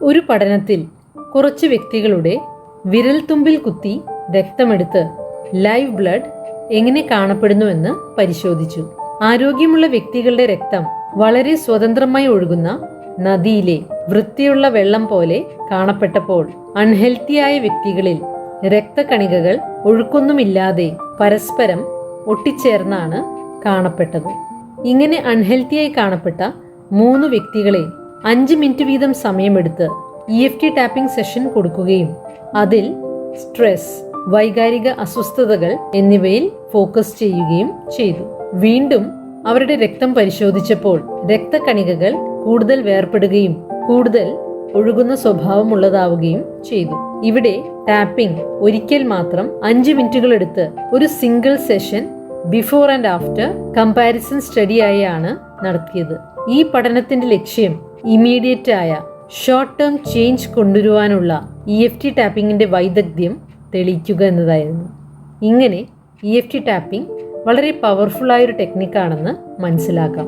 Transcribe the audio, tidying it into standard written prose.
ഒരു പഠനത്തിൽ കുറച്ച് വ്യക്തികളുടെ വിരൽത്തുമ്പിൽ കുത്തി രക്തമെടുത്ത് ലൈവ് ബ്ലഡ് എങ്ങനെ കാണപ്പെടുന്നുവെന്ന് പരിശോധിച്ചു. ആരോഗ്യമുള്ള വ്യക്തികളുടെ രക്തം വളരെ സ്വതന്ത്രമായി ഒഴുകുന്ന നദിയിലെ വൃത്തിയുള്ള വെള്ളം പോലെ കാണപ്പെട്ടപ്പോൾ അൺഹെൽത്തിയായ വ്യക്തികളിൽ രക്തകണികകൾ ഒഴുക്കൊന്നുമില്ലാതെ പരസ്പരം ഒട്ടിച്ചേർന്നാണ് കാണപ്പെട്ടത്. ഇങ്ങനെ അൺഹെൽത്തിയായി കാണപ്പെട്ട 3 വ്യക്തികളെ 5 മിനിറ്റ് വീതം സമയമെടുത്ത് EFT ടാപ്പിംഗ് സെഷൻ കൊടുക്കുകയും അതിൽ സ്ട്രെസ്, വൈകാരിക അസ്വസ്ഥതകൾ എന്നിവയിൽ ഫോക്കസ് ചെയ്യുകയും ചെയ്തു. വീണ്ടും അവരുടെ രക്തം പരിശോധിച്ചപ്പോൾ രക്തകണികകൾ കൂടുതൽ വേർപെടുകയും കൂടുതൽ ഒഴുകുന്ന സ്വഭാവമുള്ളതാവുകയും ചെയ്തു. ഇവിടെ ടാപ്പിംഗ് ഒരിക്കൽ മാത്രം 5 മിനിറ്റുകൾ എടുത്ത് ഒരു single session before and after comparison സ്റ്റഡിയായാണ് നടത്തിയത്. ഈ പഠനത്തിന്റെ ലക്ഷ്യം ഇമ്മീഡിയറ്റ് ആയ ഷോർട്ട് ടേം ചേഞ്ച് കൊണ്ടുവരുവാനുള്ള EFT ടാപ്പിംഗിന്റെ വൈദഗ്ധ്യം തെളിയിക്കുക എന്നതായിരുന്നു. ഇങ്ങനെ EFT ടാപ്പിംഗ് വളരെ പവർഫുൾ ആയൊരു ടെക്നിക്കാണെന്ന് മനസ്സിലാക്കാം.